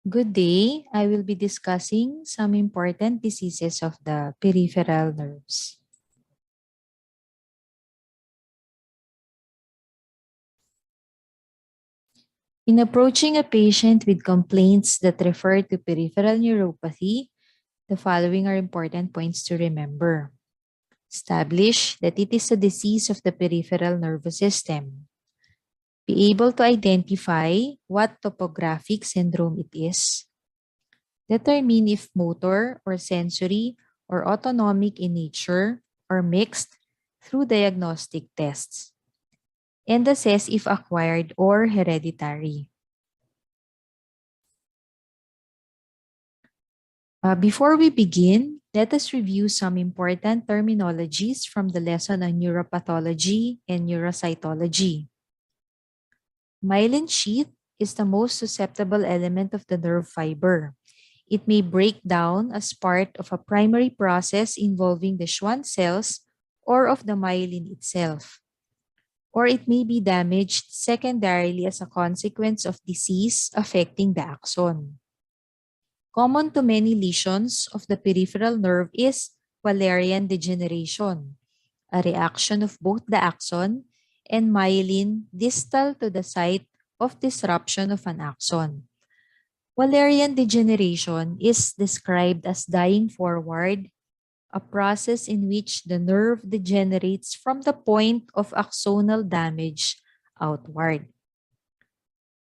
Good day. I will be discussing some important diseases of the peripheral nerves. In approaching a patient with complaints that refer to peripheral neuropathy, the following are important points to remember. Establish that it is a disease of the peripheral nervous system. Be able to identify what topographic syndrome it is. Determine if motor or sensory or autonomic in nature or mixed through diagnostic tests. And assess if acquired or hereditary. Before we begin, let us review some important terminologies from the lesson on neuropathology and neurocytology. Myelin sheath is the most susceptible element of the nerve fiber. It may break down as part of a primary process involving the Schwann cells or of the myelin itself. Or it may be damaged secondarily as a consequence of disease affecting the axon. Common to many lesions of the peripheral nerve is Wallerian degeneration, a reaction of both the axon and myelin distal to the site of disruption of an axon. Wallerian degeneration is described as dying forward, a process in which the nerve degenerates from the point of axonal damage outward.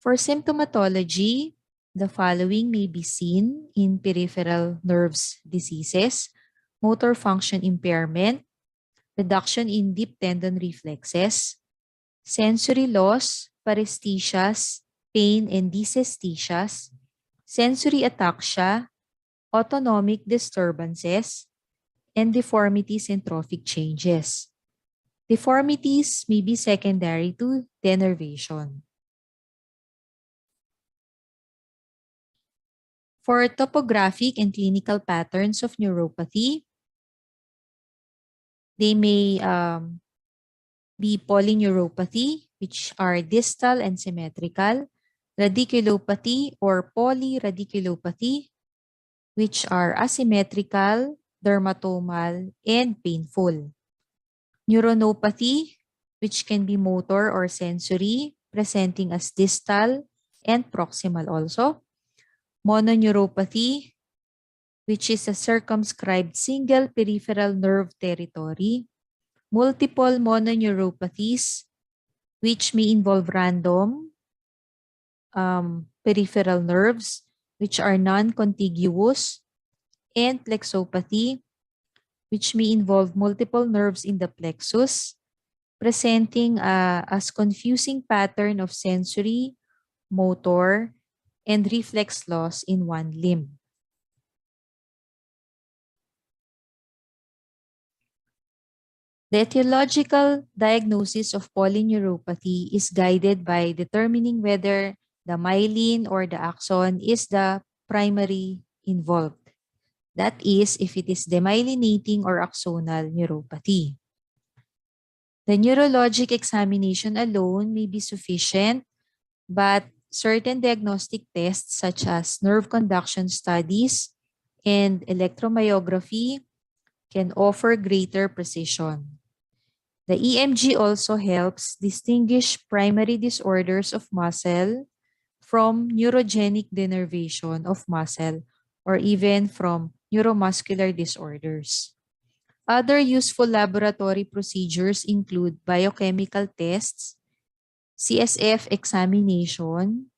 For symptomatology, the following may be seen in peripheral nerves diseases: motor function impairment, reduction in deep tendon reflexes, sensory loss, paresthesias, pain and dysesthesias, sensory ataxia, autonomic disturbances, and deformities and trophic changes. Deformities may be secondary to denervation. For topographic and clinical patterns of neuropathy, they may be polyneuropathy, which are distal and symmetrical, radiculopathy or polyradiculopathy, which are asymmetrical, dermatomal, and painful. Neuronopathy, which can be motor or sensory, presenting as distal and proximal also. Mononeuropathy, which is a circumscribed single peripheral nerve territory. Multiple mononeuropathies, which may involve random peripheral nerves, which are non-contiguous, and plexopathy, which may involve multiple nerves in the plexus, presenting as confusing pattern of sensory, motor, and reflex loss in one limb. The etiological diagnosis of polyneuropathy is guided by determining whether the myelin or the axon is the primary involved. That is, if it is demyelinating or axonal neuropathy. The neurologic examination alone may be sufficient, but certain diagnostic tests such as nerve conduction studies and electromyography can offer greater precision. The EMG also helps distinguish primary disorders of muscle from neurogenic denervation of muscle or even from neuromuscular disorders. Other useful laboratory procedures include biochemical tests, CSF examination,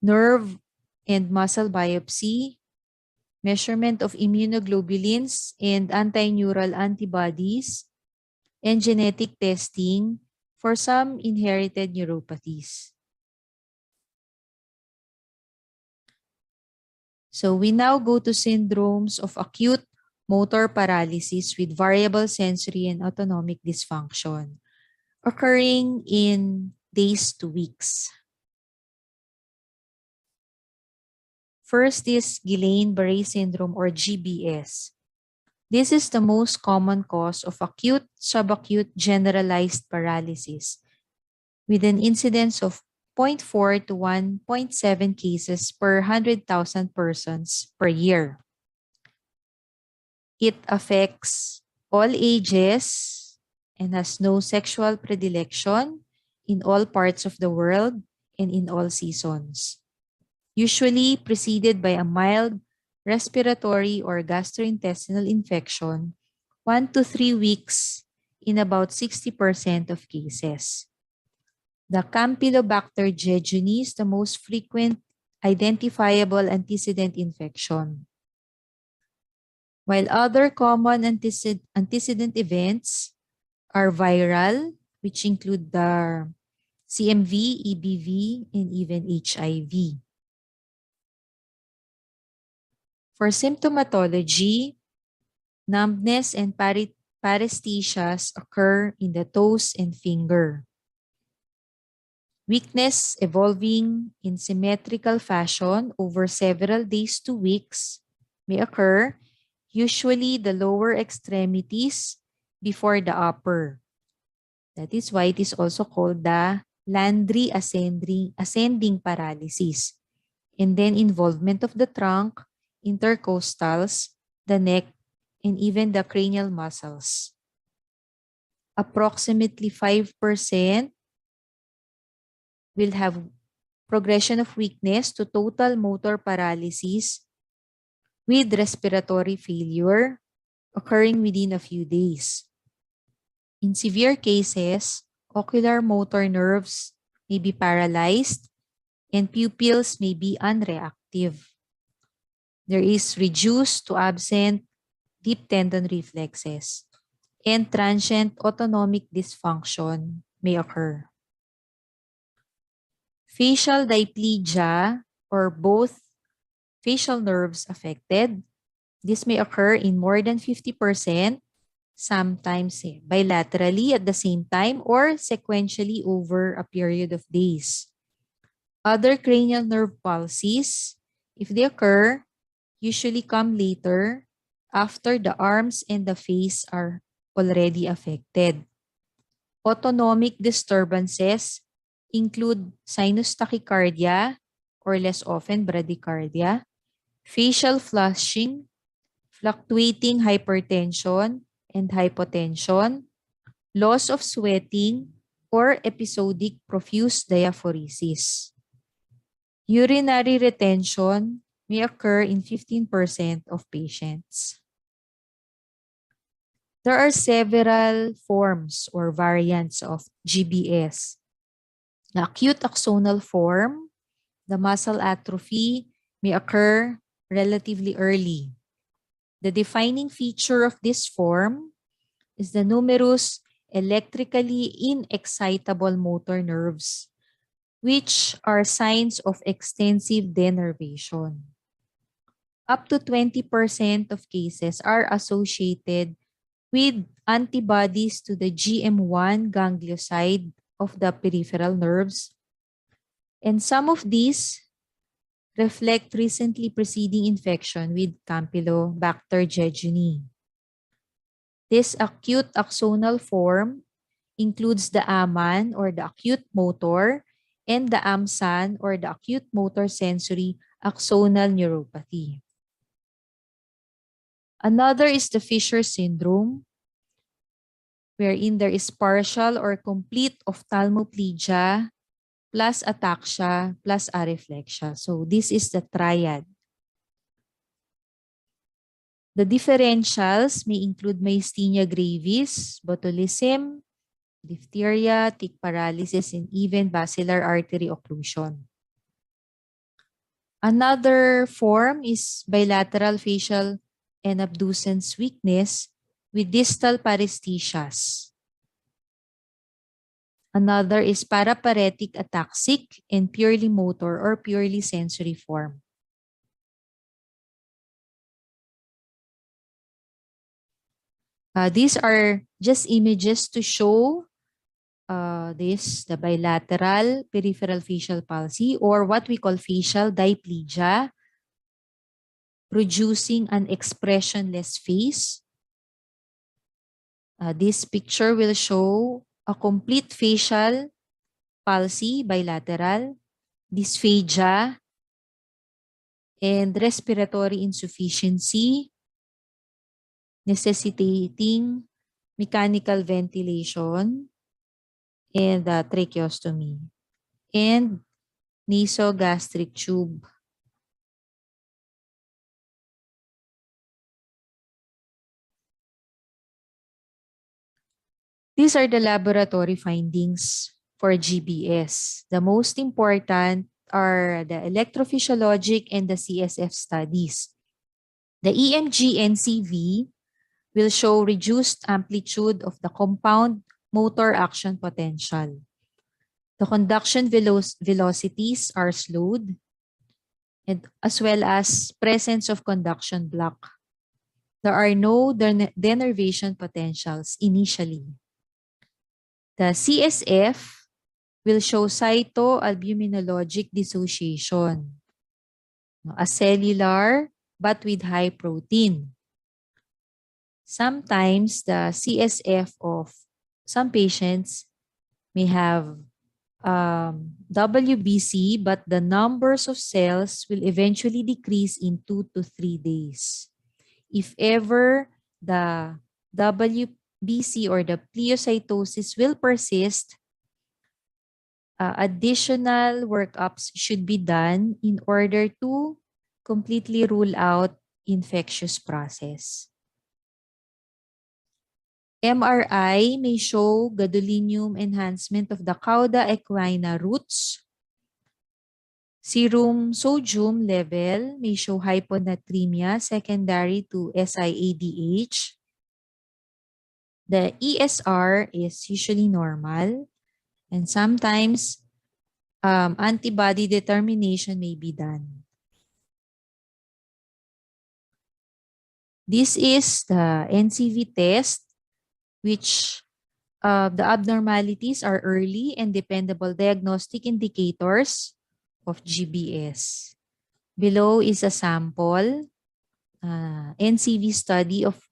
nerve and muscle biopsy, measurement of immunoglobulins and antineural antibodies, and genetic testing for some inherited neuropathies. So we now go to syndromes of acute motor paralysis with variable sensory and autonomic dysfunction occurring in days to weeks. First is Guillain-Barré syndrome or GBS. This is the most common cause of acute, subacute generalized paralysis with an incidence of 0.4 to 1.7 cases per 100,000 persons per year. It affects all ages and has no sexual predilection in all parts of the world and in all seasons. Usually preceded by a mild respiratory or gastrointestinal infection, 1 to 3 weeks in about 60% of cases. The Campylobacter jejuni is the most frequent identifiable antecedent infection. While other common antecedent events are viral, which include the CMV, EBV, and even HIV. For symptomatology, numbness and paresthesias occur in the toes and finger. Weakness evolving in symmetrical fashion over several days to weeks may occur, usually the lower extremities before the upper. That is why it is also called the Landry ascending paralysis. And then involvement of the trunk, intercostals, the neck, and even the cranial muscles. Approximately 5% will have progression of weakness to total motor paralysis with respiratory failure occurring within a few days. In severe cases, ocular motor nerves may be paralyzed and pupils may be unreactive. There is reduced to absent deep tendon reflexes, and transient autonomic dysfunction may occur. Facial diplegia, or both facial nerves affected, this may occur in more than 50%, sometimes bilaterally at the same time or sequentially over a period of days. Other cranial nerve palsies, if they occur, usually come later after the arms and the face are already affected. Autonomic disturbances include sinus tachycardia, or less often bradycardia, facial flushing, fluctuating hypertension and hypotension, loss of sweating, or episodic profuse diaphoresis. Urinary retention may occur in 15% of patients. There are several forms or variants of GBS. The acute axonal form, the muscle atrophy, may occur relatively early. The defining feature of this form is the numerous electrically inexcitable motor nerves, which are signs of extensive denervation. Up to 20% of cases are associated with antibodies to the GM1 ganglioside of the peripheral nerves. And some of these reflect recently preceding infection with Campylobacter jejuni. This acute axonal form includes the AMAN, or the acute motor, and the AMSAN, or the acute motor sensory axonal neuropathy. Another is the Fisher syndrome, wherein there is partial or complete ophthalmoplegia plus ataxia plus areflexia. So this is the triad. The differentials may include myasthenia gravis, botulism, diphtheria, tick paralysis, and even basilar artery occlusion. Another form is bilateral facial and abducens weakness with distal paresthesias. Another is paraparetic ataxic and purely motor or purely sensory form. These are just images to show the bilateral peripheral facial palsy, or what we call facial diplegia, producing an expressionless face. This picture will show a complete facial palsy, bilateral, dysphagia, and respiratory insufficiency, necessitating mechanical ventilation and tracheostomy, and nasogastric tube. These are the laboratory findings for GBS. The most important are the electrophysiologic and the CSF studies. The EMG-NCV will show reduced amplitude of the compound motor action potential. The conduction velocities are slowed, and as well as presence of conduction block. There are no denervation potentials initially. The CSF will show cytoalbuminologic dissociation, a cellular but with high protein. Sometimes the CSF of some patients may have WBC, but the numbers of cells will eventually decrease in 2 to 3 days. If ever the WBC or the pleocytosis will persist, additional workups should be done in order to completely rule out infectious process. MRI may show gadolinium enhancement of the cauda equina roots. Serum sodium level may show hyponatremia secondary to SIADH. The ESR is usually normal, and sometimes antibody determination may be done. This is the NCV test, which the abnormalities are early and dependable diagnostic indicators of GBS. Below is a sample NCV study of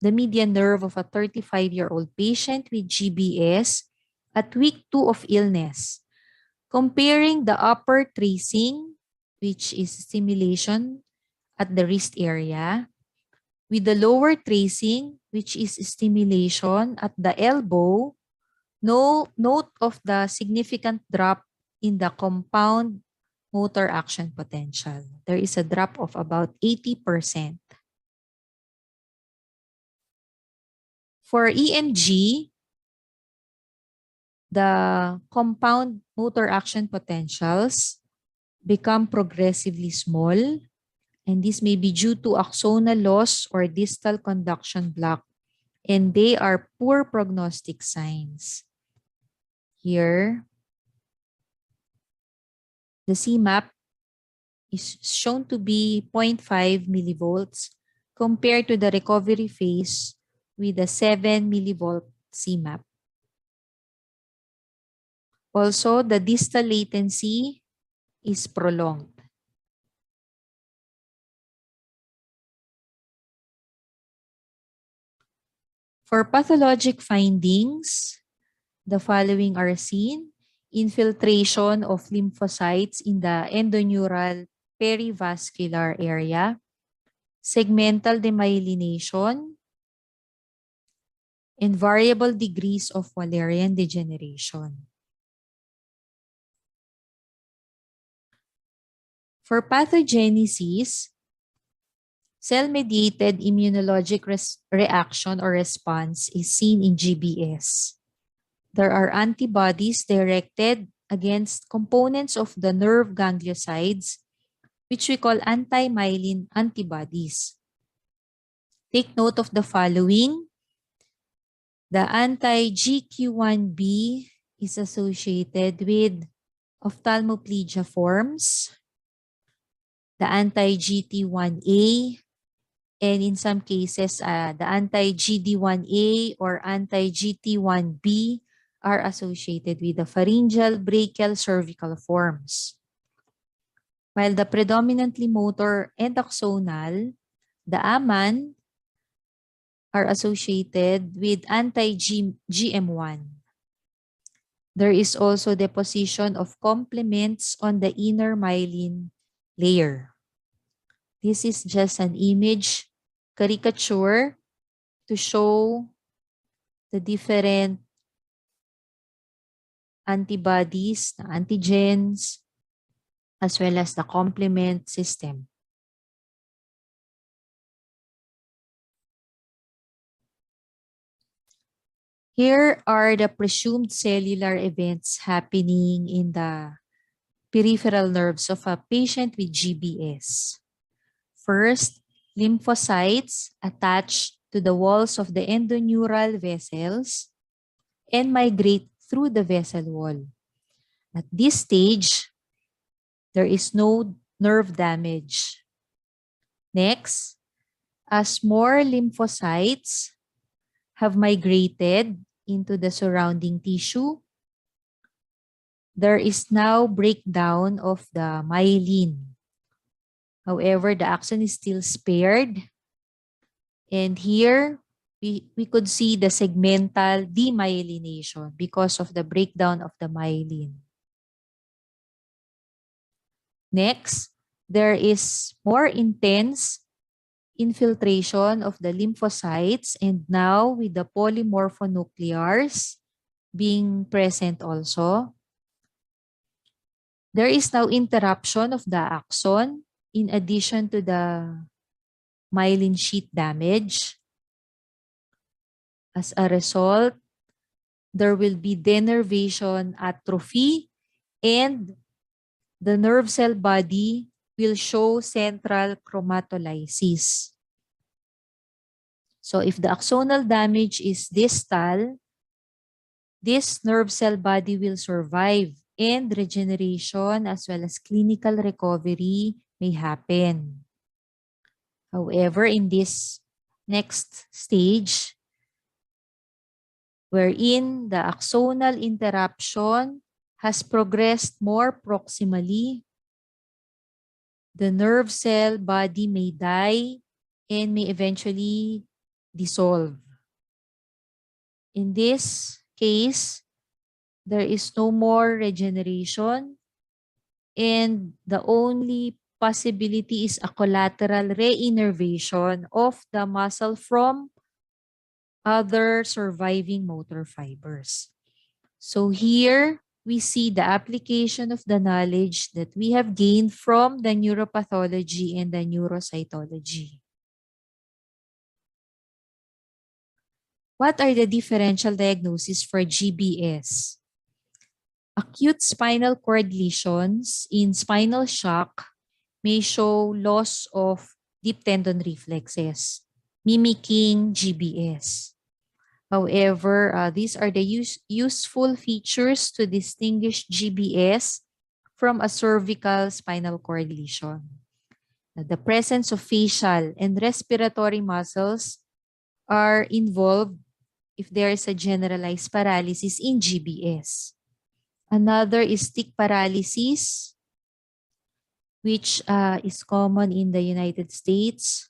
the median nerve of a 35-year-old patient with GBS at week 2 of illness, comparing the upper tracing, which is stimulation at the wrist area, with the lower tracing, which is stimulation at the elbow. Note of the significant drop in the compound motor action potential. There is a drop of about 80%. For EMG, the compound motor action potentials become progressively small, and this may be due to axonal loss or distal conduction block, and they are poor prognostic signs. Here, the CMAP is shown to be 0.5 millivolts compared to the recovery phase with a 7 millivolt CMAP. Also, the distal latency is prolonged. For pathologic findings, the following are seen: infiltration of lymphocytes in the endoneural perivascular area, segmental demyelination, and variable degrees of Wallerian degeneration. For pathogenesis, cell-mediated immunologic reaction or response is seen in GBS. There are antibodies directed against components of the nerve gangliosides, which we call anti-myelin antibodies. Take note of the following. The anti-GQ1B is associated with ophthalmoplegia forms, the anti-GT1A, and in some cases, the anti-GD1A or anti-GT1B are associated with the pharyngeal, brachial, cervical forms. While the predominantly motor and axonal, the AMAN, are associated with anti-GM1. There is also deposition of complements on the inner myelin layer. This is just an image caricature to show the different antibodies, the antigens, as well as the complement system. Here are the presumed cellular events happening in the peripheral nerves of a patient with GBS. First, lymphocytes attach to the walls of the endoneural vessels and migrate through the vessel wall. At this stage, there is no nerve damage. Next, as more lymphocytes have migrated into the surrounding tissue, there is now breakdown of the myelin. However, the axon is still spared. And here, we could see the segmental demyelination because of the breakdown of the myelin. Next, there is more intense infiltration of the lymphocytes, and now with the polymorphonuclears being present also, there is now interruption of the axon in addition to the myelin sheath damage. As a result, there will be denervation atrophy, and the nerve cell body will show central chromatolysis. So if the axonal damage is distal, this nerve cell body will survive and regeneration as well as clinical recovery may happen. However, in this next stage, wherein the axonal interruption has progressed more proximally, the nerve cell body may die and may eventually dissolve. In this case, there is no more regeneration, and the only possibility is a collateral reinnervation of the muscle from other surviving motor fibers. So here we see the application of the knowledge that we have gained from the neuropathology and the neurocytology. What are the differential diagnoses for GBS? Acute spinal cord lesions in spinal shock may show loss of deep tendon reflexes, mimicking GBS. However, these are the useful features to distinguish GBS from a cervical spinal cord lesion. The presence of facial and respiratory muscles are involved if there is a generalized paralysis in GBS. Another is stick paralysis, which is common in the United States.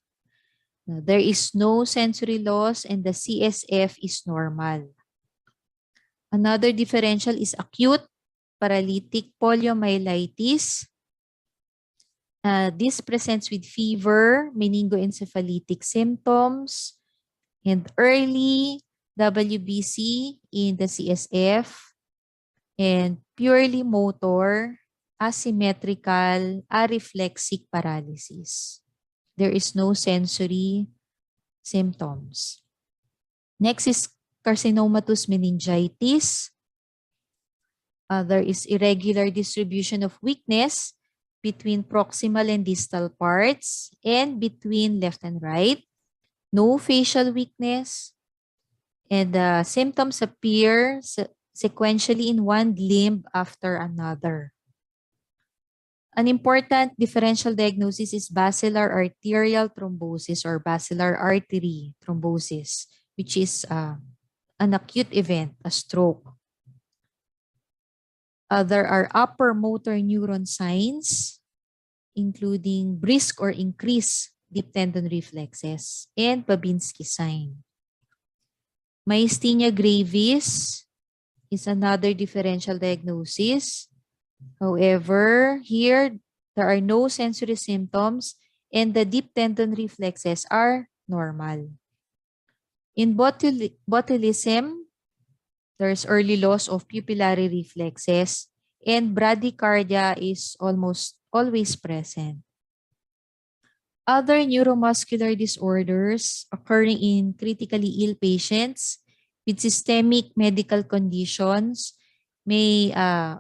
There is no sensory loss and the CSF is normal. Another differential is acute paralytic poliomyelitis. This presents with fever, meningoencephalitic symptoms, and early WBC in the CSF, and purely motor, asymmetrical, areflexic paralysis. There is no sensory symptoms. Next is carcinomatous meningitis. There is irregular distribution of weakness between proximal and distal parts and between left and right. No facial weakness. And the symptoms appear sequentially in one limb after another. An important differential diagnosis is basilar arterial thrombosis or basilar artery thrombosis, which is an acute event, a stroke. There are upper motor neuron signs, including brisk or increased deep tendon reflexes and Babinski sign. Myasthenia gravis is another differential diagnosis. However, here there are no sensory symptoms and the deep tendon reflexes are normal. In botulism, there's early loss of pupillary reflexes and bradycardia is almost always present. Other neuromuscular disorders occurring in critically ill patients with systemic medical conditions may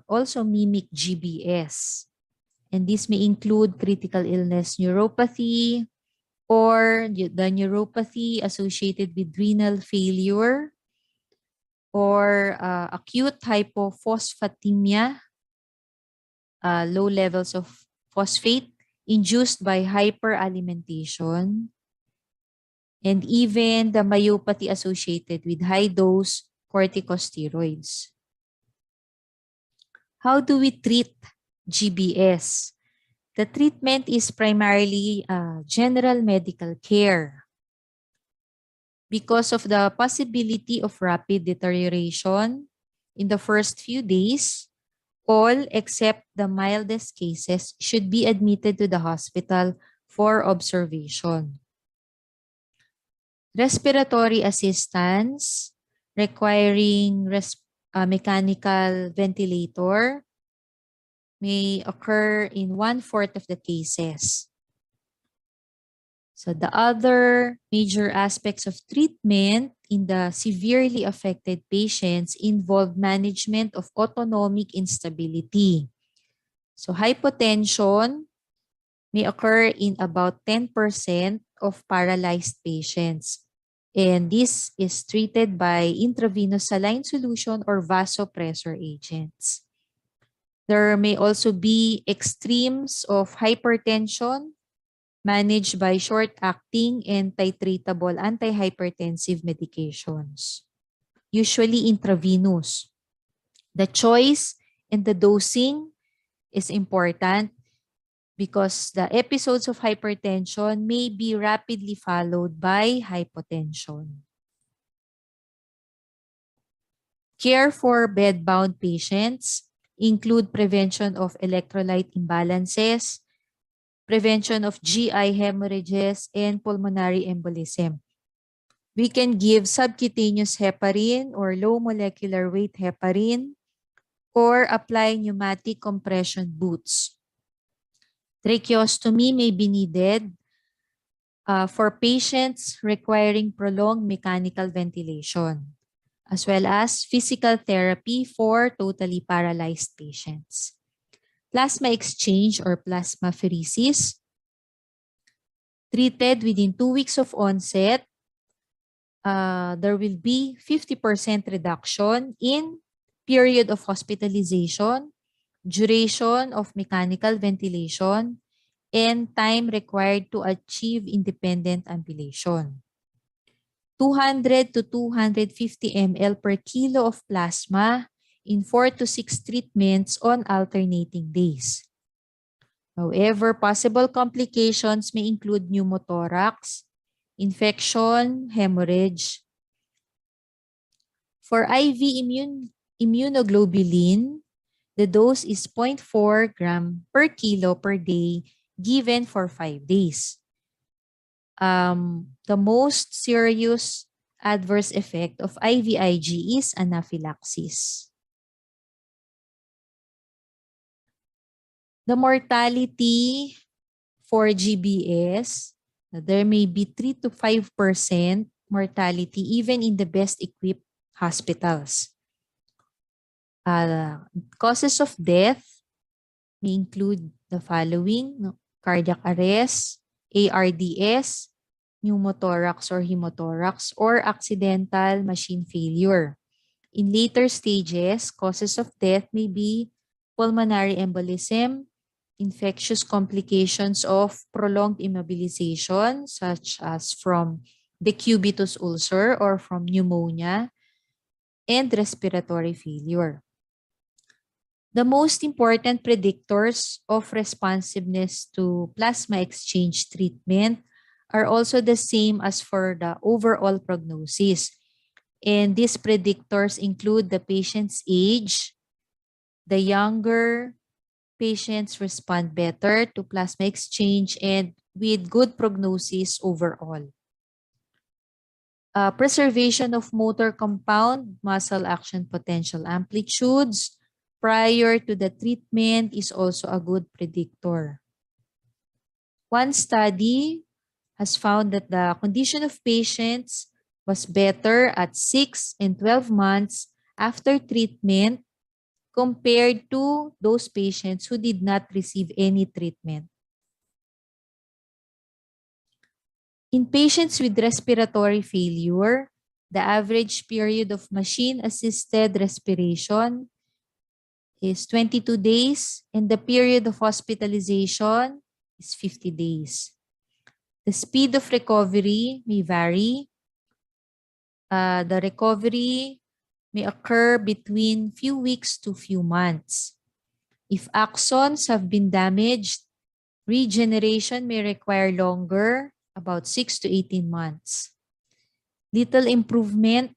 also mimic GBS. And this may include critical illness neuropathy or the neuropathy associated with renal failure or acute hypophosphatemia, low levels of phosphate induced by hyperalimentation, and even the myopathy associated with high-dose corticosteroids. How do we treat GBS? The treatment is primarily general medical care. Because of the possibility of rapid deterioration in the first few days, all except the mildest cases should be admitted to the hospital for observation. Respiratory assistance requiring mechanical ventilator may occur in 1/4 of the cases. So the other major aspects of treatment in the severely affected patients involve management of autonomic instability. So hypotension may occur in about 10% of paralyzed patients. And this is treated by intravenous saline solution or vasopressor agents. There may also be extremes of hypertension managed by short-acting and titratable antihypertensive medications, usually intravenous. The choice and the dosing is important because the episodes of hypertension may be rapidly followed by hypotension. Care for bedbound patients include prevention of electrolyte imbalances, prevention of GI hemorrhages, and pulmonary embolism. We can give subcutaneous heparin or low molecular weight heparin or apply pneumatic compression boots. Tracheostomy may be needed for patients requiring prolonged mechanical ventilation, as well as physical therapy for totally paralyzed patients. Plasma exchange or plasmapheresis, treated within 2 weeks of onset, there will be 50% reduction in period of hospitalization, duration of mechanical ventilation, and time required to achieve independent ambulation. 200 to 250 ml per kilo of plasma in 4 to 6 treatments on alternating days. However, possible complications may include pneumothorax, infection, hemorrhage. For IV immunoglobulin, the dose is 0.4 gram per kilo per day given for 5 days. The most serious adverse effect of IVIG is anaphylaxis. The mortality for GBS, there may be 3 to 5% mortality even in the best equipped hospitals. Causes of death may include the following: cardiac arrest, ARDS, pneumothorax or hemothorax, or accidental machine failure. In later stages, causes of death may be pulmonary embolism, infectious complications of prolonged immobilization, such as from decubitus ulcer or from pneumonia, and respiratory failure. The most important predictors of responsiveness to plasma exchange treatment are also the same as for the overall prognosis. And these predictors include the patient's age. The younger patients respond better to plasma exchange and with good prognosis overall. Preservation of motor compound muscle action potential amplitudes prior to the treatment is also a good predictor. One study has found that the condition of patients was better at 6 and 12 months after treatment compared to those patients who did not receive any treatment. In patients with respiratory failure, the average period of machine-assisted respiration is 22 days and the period of hospitalization is 50 days. The speed of recovery may vary. The recovery may occur between few weeks to few months. If axons have been damaged, regeneration may require longer, about 6 to 18 months. Little improvement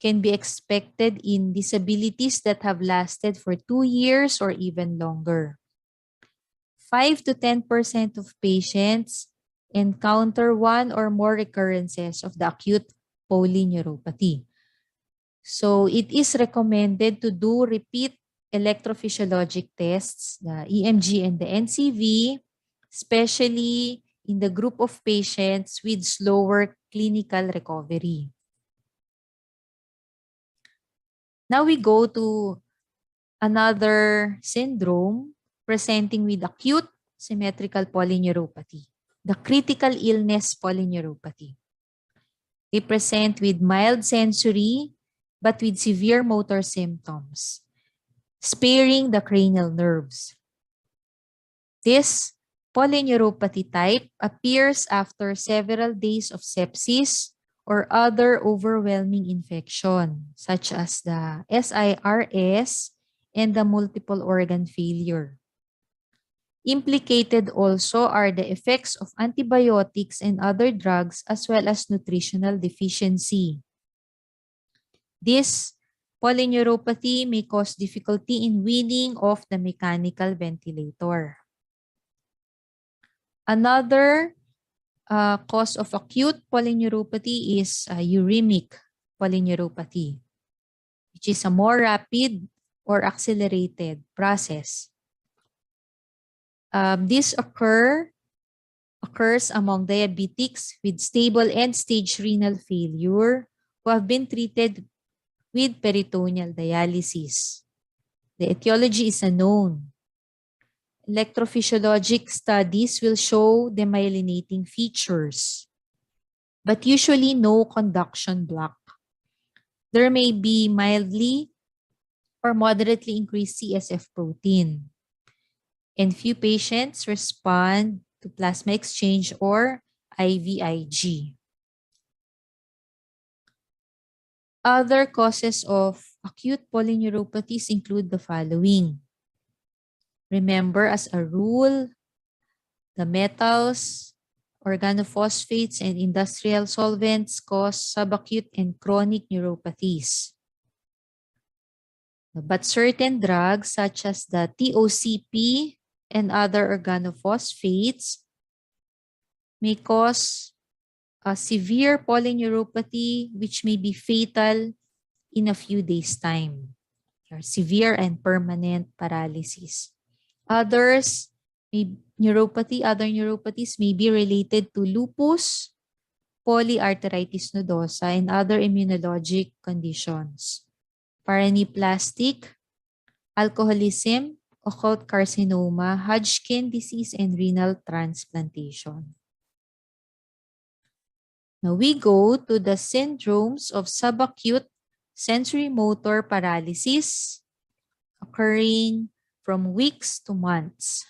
can be expected in disabilities that have lasted for 2 years or even longer. 5 to 10% of patients encounter one or more recurrences of the acute polyneuropathy. So it is recommended to do repeat electrophysiologic tests, the EMG and the NCV, especially in the group of patients with slower clinical recovery. Now we go to another syndrome presenting with acute symmetrical polyneuropathy, the critical illness polyneuropathy. They present with mild sensory but with severe motor symptoms, sparing the cranial nerves. This polyneuropathy type appears after several days of sepsis or other overwhelming infection, such as the SIRS and the multiple organ failure. Implicated also are the effects of antibiotics and other drugs as well as nutritional deficiency. This polyneuropathy may cause difficulty in weaning off the mechanical ventilator. Another cause of acute polyneuropathy is uremic polyneuropathy, which is a more rapid or accelerated process. This occurs among diabetics with stable end-stage renal failure who have been treated with peritoneal dialysis. The etiology is unknown. Electrophysiologic studies will show demyelinating features, but usually no conduction block. There may be mildly or moderately increased CSF protein. And few patients respond to plasma exchange or IVIG. Other causes of acute polyneuropathies include the following. Remember, as a rule, the metals, organophosphates, and industrial solvents cause subacute and chronic neuropathies. But certain drugs such as the TOCP and other organophosphates may cause a severe polyneuropathy which may be fatal in a few days' time, or severe and permanent paralysis. Other neuropathies may be related to lupus, polyarteritis nodosa, and other immunologic conditions. Paraneoplastic, alcoholism, occult carcinoma, Hodgkin disease, and renal transplantation. Now we go to the syndromes of subacute sensory motor paralysis occurring from weeks to months.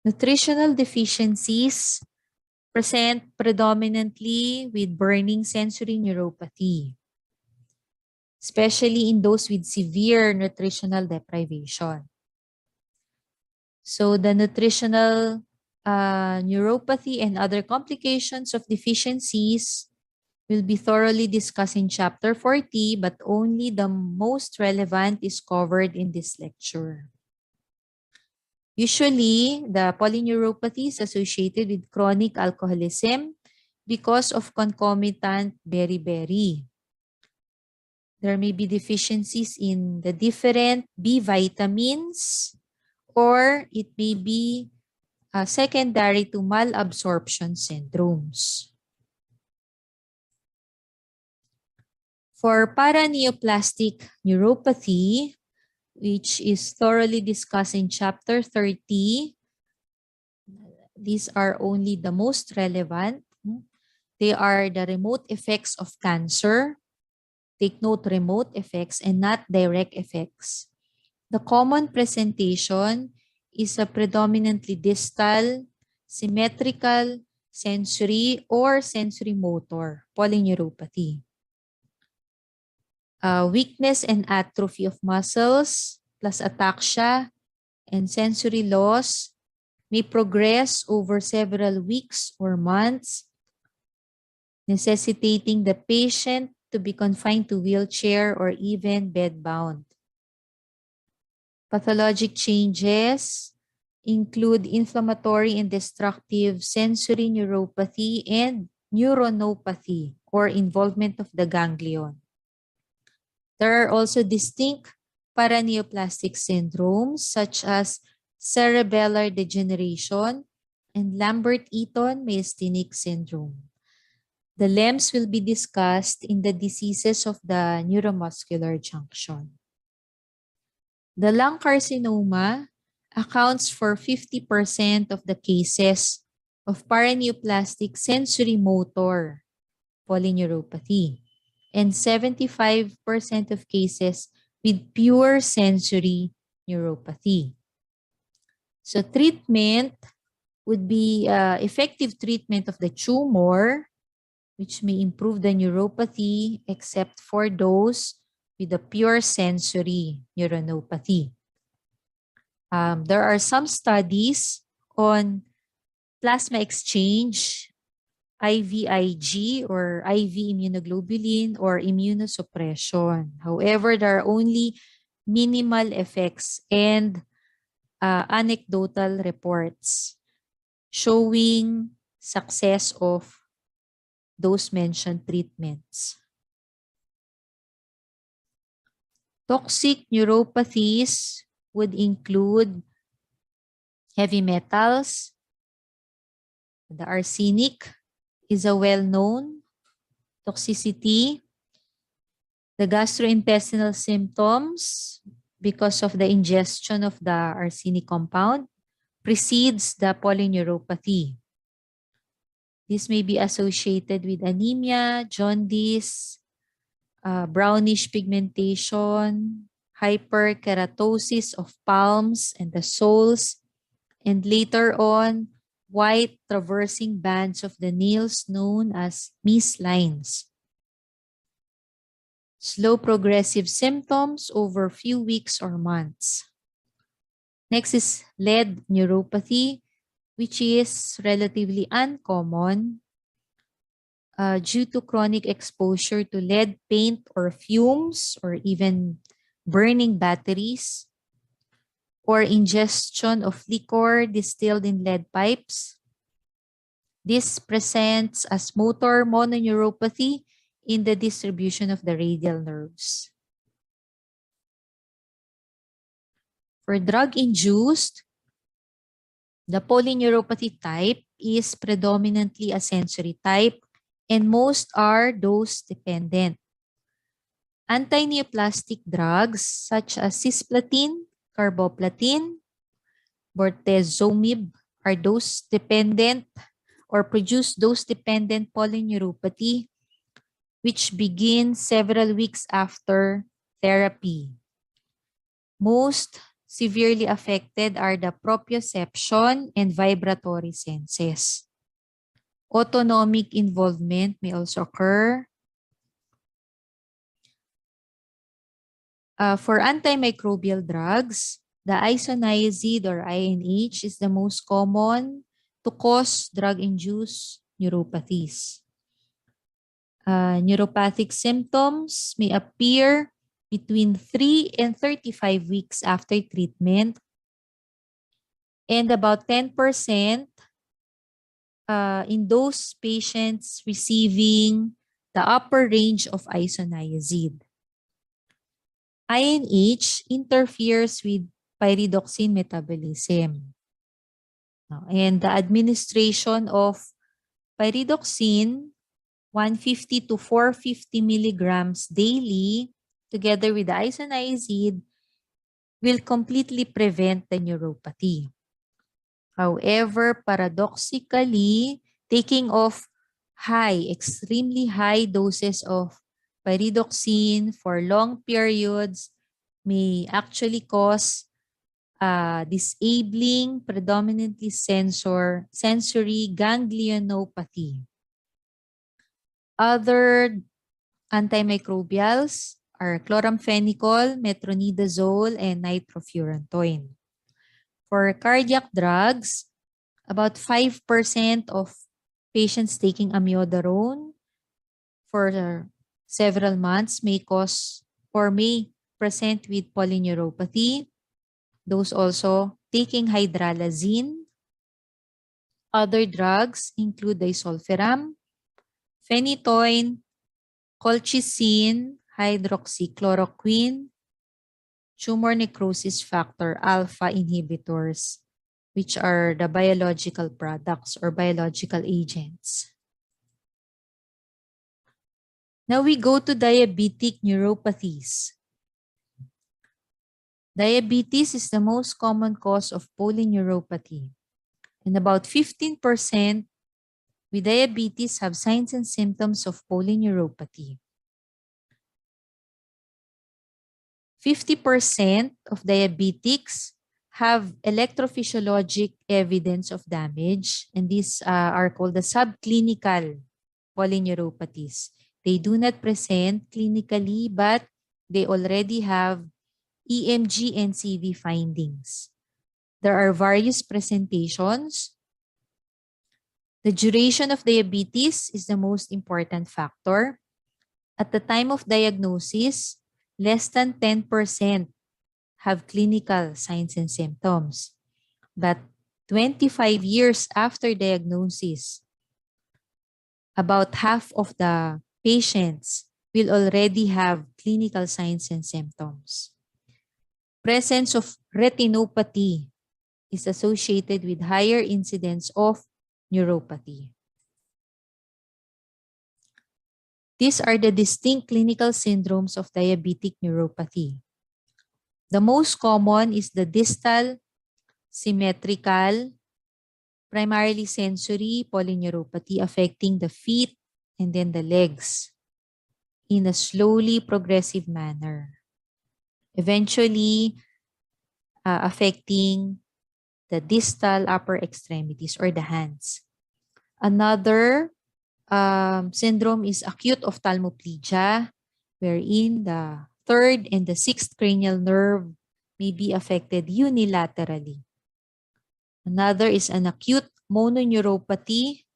Nutritional deficiencies present predominantly with burning sensory neuropathy, especially in those with severe nutritional deprivation. So the nutritional neuropathy and other complications of deficiencies will be thoroughly discussed in Chapter 40, but only the most relevant is covered in this lecture. Usually, the polyneuropathy is associated with chronic alcoholism because of concomitant beriberi. There may be deficiencies in the different B vitamins, or it may be secondary to malabsorption syndromes. For paraneoplastic neuropathy, which is thoroughly discussed in Chapter 30, these are only the most relevant. They are the remote effects of cancer. Take note, remote effects and not direct effects. The common presentation is a predominantly distal, symmetrical, sensory, or sensory motor polyneuropathy. Weakness and atrophy of muscles plus ataxia and sensory loss may progress over several weeks or months, necessitating the patient to be confined to wheelchair or even bedbound. Pathologic changes include inflammatory and destructive sensory neuropathy and neuronopathy or involvement of the ganglion. There are also distinct paraneoplastic syndromes such as cerebellar degeneration and Lambert-Eaton myasthenic syndrome. The LEMS will be discussed in the diseases of the neuromuscular junction. The lung carcinoma accounts for 50% of the cases of paraneoplastic sensory motor polyneuropathy and 75% of cases with pure sensory neuropathy. So treatment would be effective treatment of the tumor, which may improve the neuropathy except for those with a pure sensory neuronopathy. There are some studies on plasma exchange, IVIG or IV immunoglobulin or immunosuppression. However, there are only minimal effects and anecdotal reports showing success of those mentioned treatments. Toxic neuropathies would include heavy metals. The arsenic is a well-known toxicity. The gastrointestinal symptoms, because of the ingestion of the arsenic compound, precedes the polyneuropathy. This may be associated with anemia, jaundice, brownish pigmentation, hyperkeratosis of palms and the soles, and later on, white traversing bands of the nails known as Mees lines. Slow progressive symptoms over few weeks or months. Next is lead neuropathy, which is relatively uncommon due to chronic exposure to lead paint or fumes or even burning batteries or ingestion of liquor distilled in lead pipes. This presents as motor mononeuropathy in the distribution of the radial nerves. For drug-induced, the polyneuropathy type is predominantly a sensory type and most are dose-dependent. Antineoplastic drugs such as cisplatin, carboplatin, bortezomib are dose-dependent or produce dose-dependent polyneuropathy, which begins several weeks after therapy. Most severely affected are the proprioception and vibratory senses. Autonomic involvement may also occur. For antimicrobial drugs, the isoniazid or INH is the most common to cause drug-induced neuropathies. Neuropathic symptoms may appear between 3 and 35 weeks after treatment, and about 10% in those patients receiving the upper range of isoniazid. INH interferes with pyridoxine metabolism. And the administration of pyridoxine 150 to 450 milligrams daily together with the isoniazid will completely prevent the neuropathy. However, paradoxically, taking of extremely high doses of pyridoxine for long periods may actually cause disabling, predominantly sensory ganglionopathy. Other antimicrobials are chloramphenicol, metronidazole, and nitrofurantoin. For cardiac drugs, about 5% of patients taking amiodarone for several months may cause or may present with polyneuropathy. Those also taking hydralazine. Other drugs include disulfiram, phenytoin, colchicine, hydroxychloroquine, tumor necrosis factor alpha inhibitors, which are the biological products or biological agents. Now we go to diabetic neuropathies. Diabetes is the most common cause of polyneuropathy, and about 15% with diabetes have signs and symptoms of polyneuropathy. 50% of diabetics have electrophysiologic evidence of damage, and these are called the subclinical polyneuropathies. They do not present clinically, but they already have EMG and CV findings. There are various presentations. The duration of diabetes is the most important factor. At the time of diagnosis, less than 10% have clinical signs and symptoms. But 25 years after diagnosis, about half of the patients will already have clinical signs and symptoms. Presence of retinopathy is associated with higher incidence of neuropathy. These are the distinct clinical syndromes of diabetic neuropathy. The most common is the distal symmetrical, primarily sensory polyneuropathy affecting the feet and then the legs in a slowly progressive manner, eventually affecting the distal upper extremities or the hands. Another syndrome is acute ophthalmoplegia, wherein the third and the sixth cranial nerve may be affected unilaterally. Another is an acute mononeuropathy,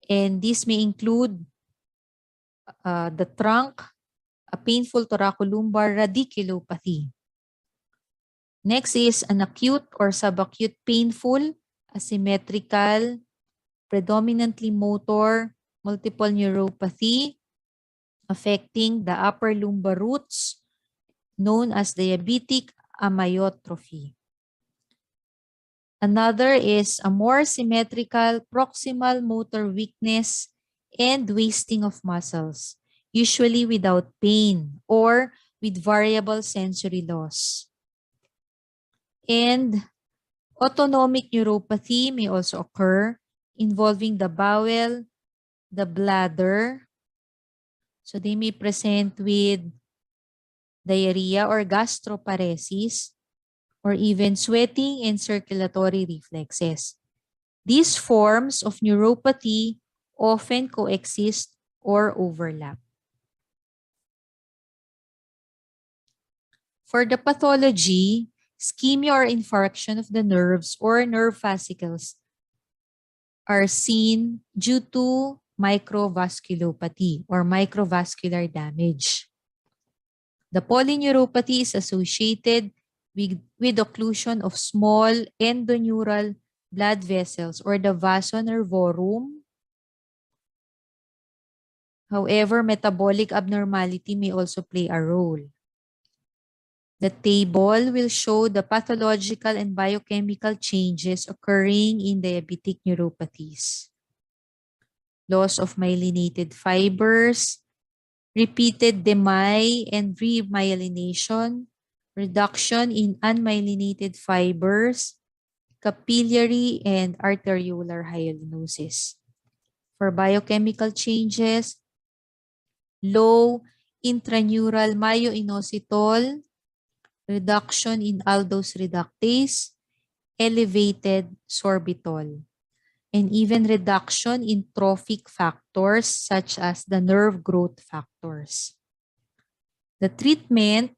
and this may include the trunk, a painful thoracolumbar radiculopathy. Next is an acute or subacute painful, asymmetrical, predominantly motor, multiple neuropathy affecting the upper lumbar roots, known as diabetic amyotrophy. Another is a more symmetrical proximal motor weakness and wasting of muscles, usually without pain or with variable sensory loss. And autonomic neuropathy may also occur, involving the bowel, the bladder. So they may present with diarrhea or gastroparesis, or even sweating and circulatory reflexes. These forms of neuropathy often coexist or overlap. For the pathology, ischemia or infarction of the nerves or nerve fascicles are seen due to microvasculopathy or microvascular damage. The polyneuropathy is associated with occlusion of small endoneural blood vessels or the vasa nervorum. However, metabolic abnormality may also play a role. The table will show the pathological and biochemical changes occurring in diabetic neuropathies. Loss of myelinated fibers, repeated demi and remyelination, reduction in unmyelinated fibers, capillary and arteriolar hyalinosis. For biochemical changes, low intraneural myoinositol, reduction in aldose reductase, elevated sorbitol, and even reduction in trophic factors such as the nerve growth factors. The treatment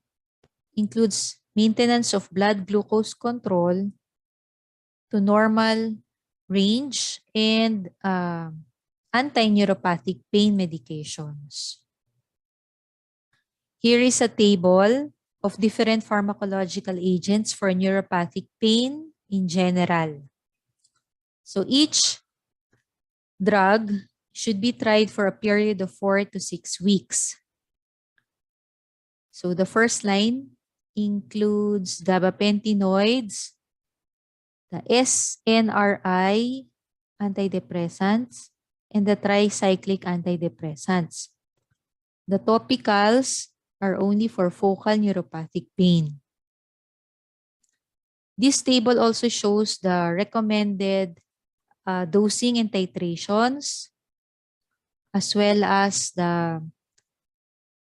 includes maintenance of blood glucose control to normal range and anti-neuropathic pain medications. Here is a table of different pharmacological agents for neuropathic pain in general. So each drug should be tried for a period of 4 to 6 weeks. So the first line includes gabapentinoids, the SNRI antidepressants, and the tricyclic antidepressants. The topicals are only for focal neuropathic pain. This table also shows the recommended dosing and titrations, as well as the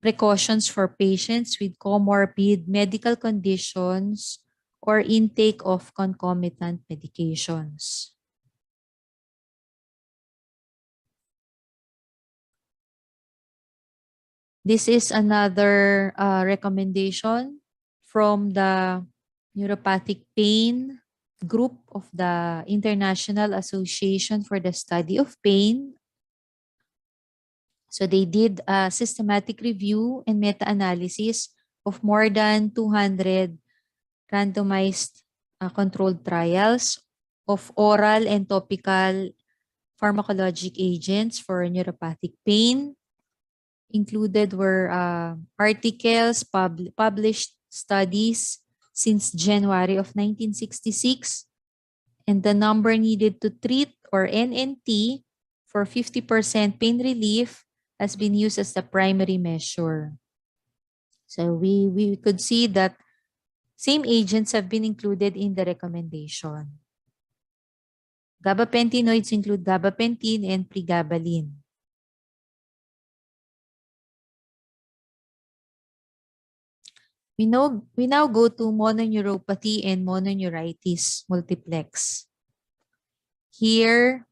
precautions for patients with comorbid medical conditions or intake of concomitant medications. This is another recommendation from the neuropathic pain group of the International Association for the Study of Pain. So they did a systematic review and meta-analysis of more than 200 randomized controlled trials of oral and topical pharmacologic agents for neuropathic pain. Included were articles, published studies since January of 1966, and the number needed to treat, or NNT, for 50% pain relief has been used as the primary measure. So we could see that same agents have been included in the recommendation. Gabapentinoids include gabapentin and pregabalin. We now go to mononeuropathy and mononeuritis multiplex. Here,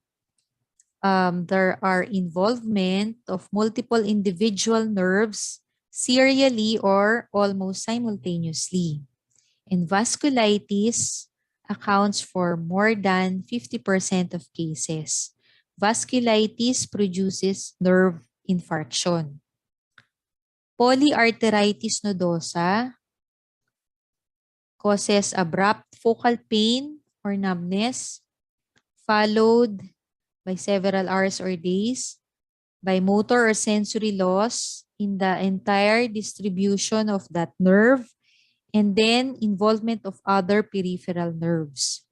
there are involvement of multiple individual nerves serially or almost simultaneously. And vasculitis accounts for more than 50% of cases. Vasculitis produces nerve infarction. Polyarteritis nodosa causes abrupt focal pain or numbness, followed by several hours or days by motor or sensory loss in the entire distribution of that nerve, and then involvement of other peripheral nerves.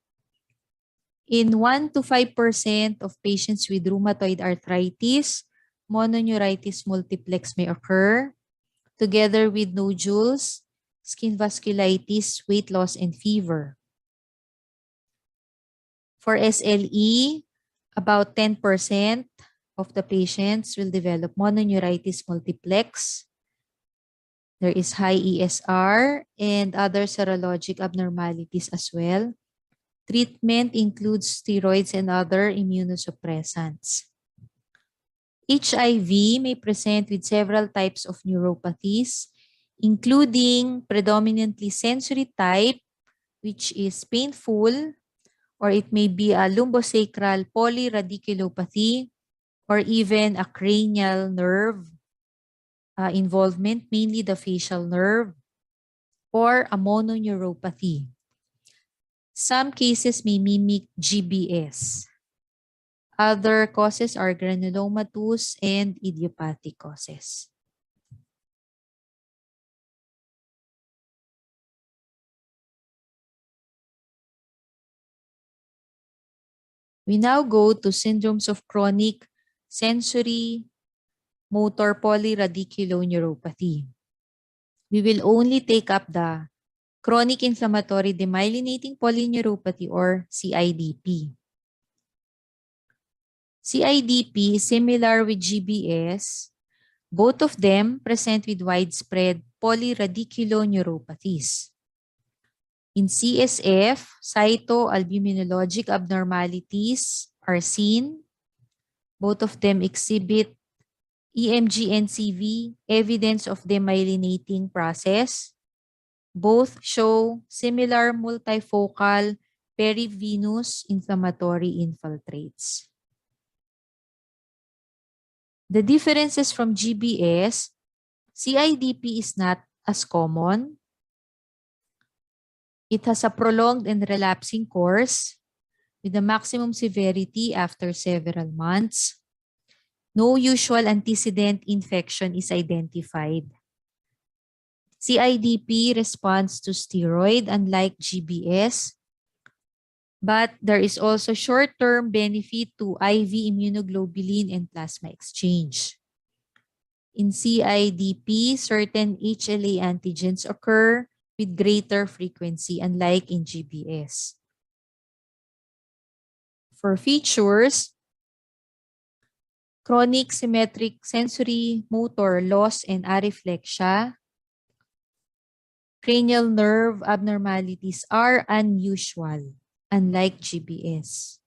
In 1 to 5% of patients with rheumatoid arthritis, mononeuritis multiplex may occur, together with nodules, skin vasculitis, weight loss, and fever. For SLE, about 10% of the patients will develop mononeuritis multiplex. There is high ESR and other serologic abnormalities as well. Treatment includes steroids and other immunosuppressants. HIV may present with several types of neuropathies, including predominantly sensory type, which is painful, or it may be a lumbosacral polyradiculopathy, or even a cranial nerve involvement, mainly the facial nerve, or a mononeuropathy. Some cases may mimic GBS. Other causes are granulomatous and idiopathic causes. We now go to syndromes of chronic sensory motor polyradiculoneuropathy. We will only take up the chronic inflammatory demyelinating polyneuropathy or CIDP. CIDP is similar with GBS. Both of them present with widespread polyradiculoneuropathies. In CSF, cytoalbuminologic abnormalities are seen. Both of them exhibit EMG-NCV, evidence of demyelinating process. Both show similar multifocal perivenous inflammatory infiltrates. The differences from GBS, CIDP is not as common. It has a prolonged and relapsing course with a maximum severity after several months. No usual antecedent infection is identified. CIDP responds to steroid unlike GBS, but there is also short-term benefit to IV immunoglobulin and plasma exchange. In CIDP, certain HLA antigens occur with greater frequency unlike in GBS. For features, chronic symmetric sensory motor loss and areflexia, cranial nerve abnormalities are unusual, unlike GBS.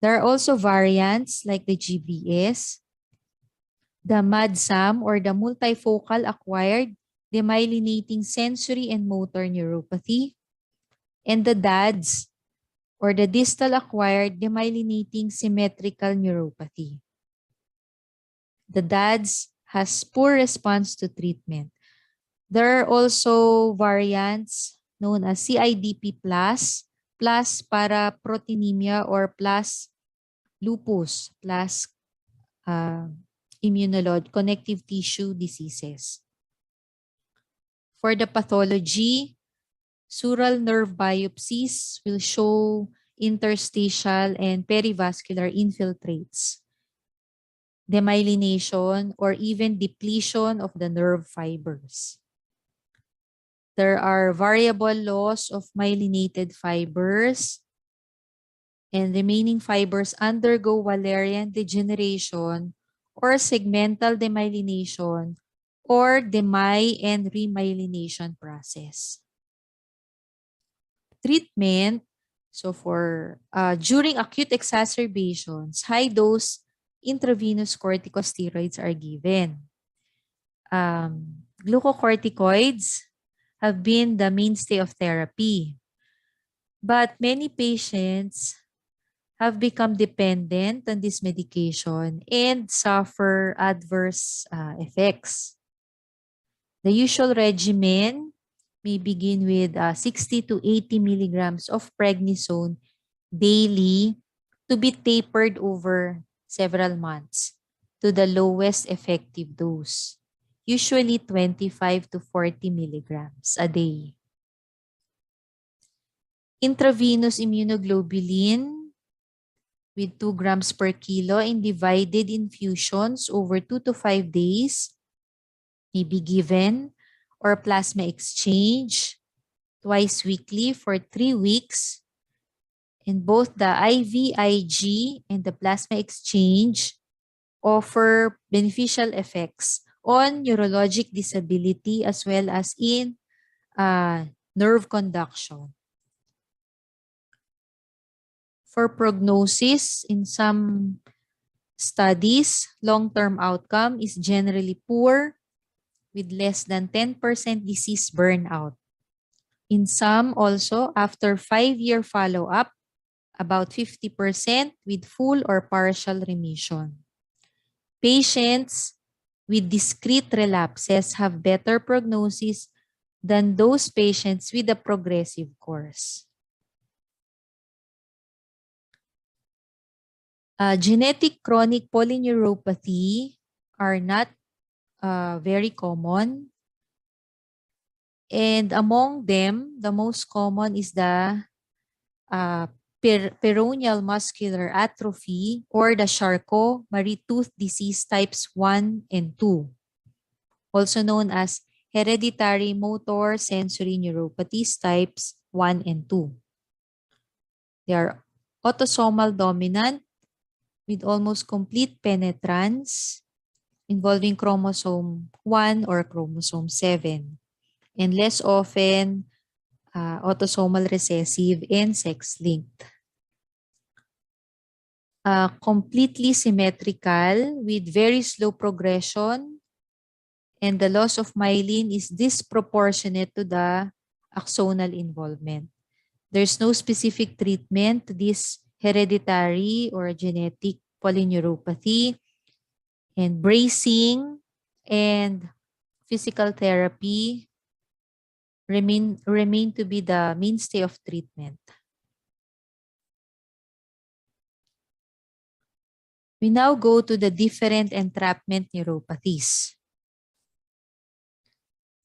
There are also variants like the GBS, the MADSAM or the multifocal acquired demyelinating sensory and motor neuropathy, and the DADS or the distal acquired demyelinating symmetrical neuropathy. The DADS has poor response to treatment. There are also variants known as CIDP plus paraproteinemia or plus lupus plus connective tissue diseases. For the pathology, sural nerve biopsies will show interstitial and perivascular infiltrates, demyelination, or even depletion of the nerve fibers. There are variable loss of myelinated fibers, and remaining fibers undergo Wallerian degeneration or segmental demyelination or demy and remyelination process. Treatment, so for during acute exacerbations, high-dose intravenous corticosteroids are given. Glucocorticoids have been the mainstay of therapy, but many patients have become dependent on this medication and suffer adverse effects. The usual regimen may begin with 60 to 80 milligrams of prednisone daily to be tapered over several months to the lowest effective dose, usually 25 to 40 milligrams a day. Intravenous immunoglobulin with 2 grams per kilo in divided infusions over 2 to 5 days may be given, or plasma exchange twice weekly for 3 weeks. And both the IVIG and the plasma exchange offer beneficial effects on neurologic disability as well as in nerve conduction. For prognosis, in some studies, long-term outcome is generally poor with less than 10% disease burnout. In some also, after 5-year follow-up, about 50% with full or partial remission. Patients with discrete relapses have better prognosis than those patients with a progressive course. Genetic chronic polyneuropathy are not very common. And among them, the most common is the peroneal muscular atrophy or the Charcot-Marie-Tooth disease types 1 and 2, also known as hereditary motor sensory neuropathies types 1 and 2. They are autosomal dominant with almost complete penetrance involving chromosome 1 or chromosome 7, and less often autosomal recessive and sex-linked. Completely symmetrical with very slow progression, and the loss of myelin is disproportionate to the axonal involvement. There's no specific treatment to this hereditary or genetic polyneuropathy, and bracing and physical therapy remain to be the mainstay of treatment. We now go to the different entrapment neuropathies.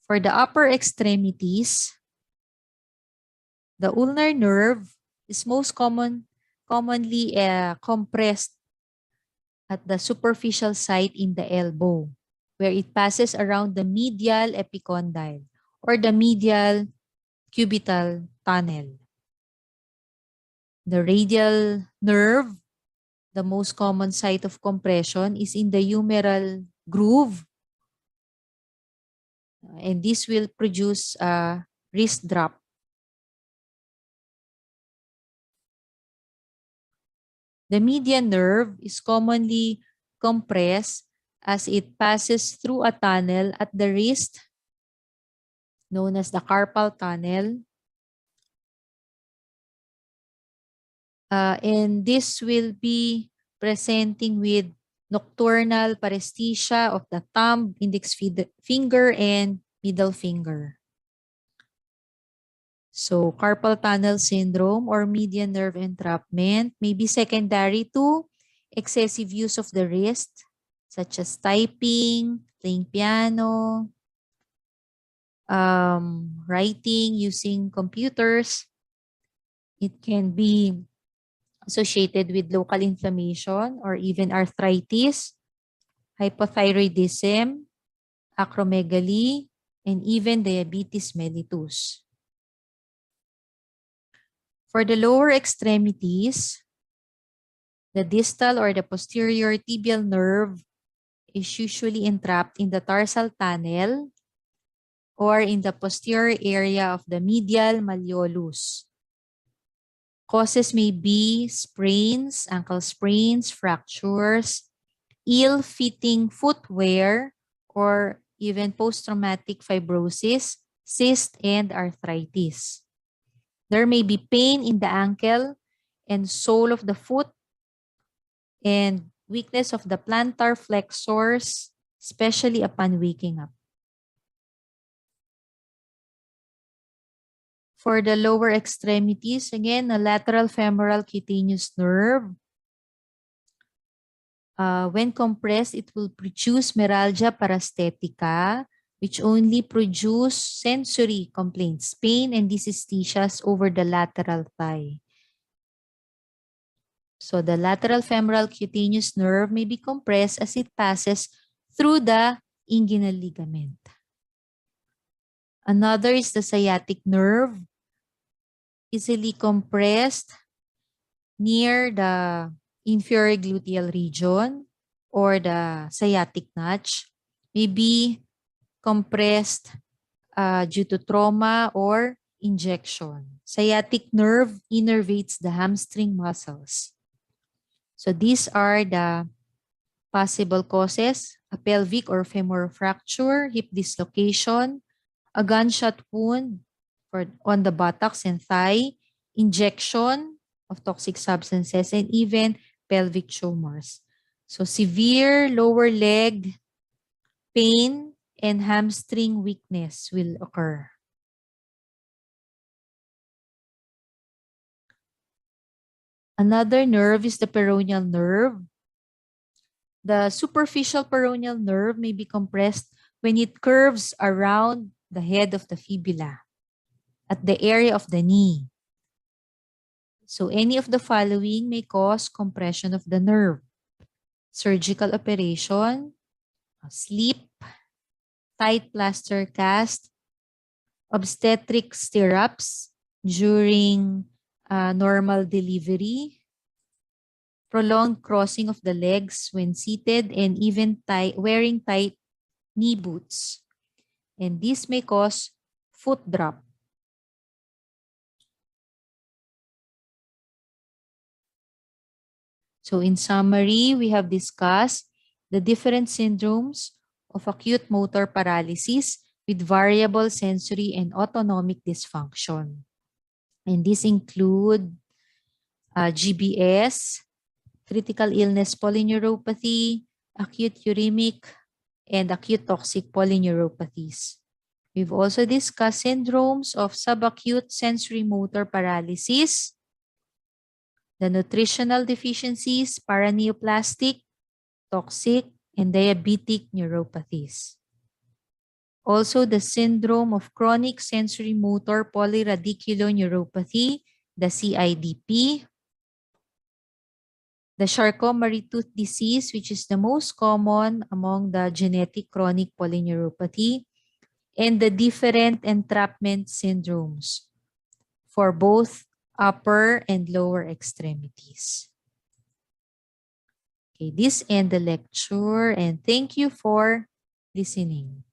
For the upper extremities, the ulnar nerve is most commonly compressed at the superficial site in the elbow, where it passes around the medial epicondyle or the medial cubital tunnel. The radial nerve, the most common site of compression, is in the humeral groove, and this will produce a wrist drop. The median nerve is commonly compressed as it passes through a tunnel at the wrist known as the carpal tunnel. And this will be presenting with nocturnal paresthesia of the thumb, index finger, and middle finger. So carpal tunnel syndrome or median nerve entrapment may be secondary to excessive use of the wrist, such as typing, playing piano, writing using computers. It can be associated with local inflammation or even arthritis, hypothyroidism, acromegaly, and even diabetes mellitus. For the lower extremities, the distal or the posterior tibial nerve is usually entrapped in the tarsal tunnel or in the posterior area of the medial malleolus. Causes may be sprains, ankle sprains, fractures, ill-fitting footwear, or even post-traumatic fibrosis, cyst, and arthritis. There may be pain in the ankle and sole of the foot and weakness of the plantar flexors, especially upon waking up. For the lower extremities, again, the lateral femoral cutaneous nerve. When compressed, it will produce meralgia paresthetica, which only produce sensory complaints, pain and dysesthesias over the lateral thigh. So the lateral femoral cutaneous nerve may be compressed as it passes through the inguinal ligament. Another is the sciatic nerve, easily compressed near the inferior gluteal region or the sciatic notch, may be compressed due to trauma or injection. Sciatic nerve innervates the hamstring muscles. So these are the possible causes: a pelvic or femoral fracture, hip dislocation, a gunshot wound, on the buttocks and thigh, injection of toxic substances, and even pelvic tumors. So severe lower leg pain and hamstring weakness will occur. Another nerve is the peroneal nerve. The superficial peroneal nerve may be compressed when it curves around the head of the fibula at the area of the knee. So any of the following may cause compression of the nerve: surgical operation, sleep, tight plaster cast, obstetric stirrups during normal delivery, prolonged crossing of the legs when seated, and even wearing tight knee boots. And this may cause foot drop. So in summary, we have discussed the different syndromes of acute motor paralysis with variable sensory and autonomic dysfunction. And these include GBS, critical illness polyneuropathy, acute uremic, and acute toxic polyneuropathies. We've also discussed syndromes of subacute sensory motor paralysis, the nutritional deficiencies, paraneoplastic, toxic, and diabetic neuropathies. Also, the syndrome of chronic sensory motor polyradiculoneuropathy, the CIDP, the Charcot-Marie-Tooth disease, which is the most common among the genetic chronic polyneuropathy, and the different entrapment syndromes for both upper and lower extremities. Okay, this ends the lecture, and thank you for listening.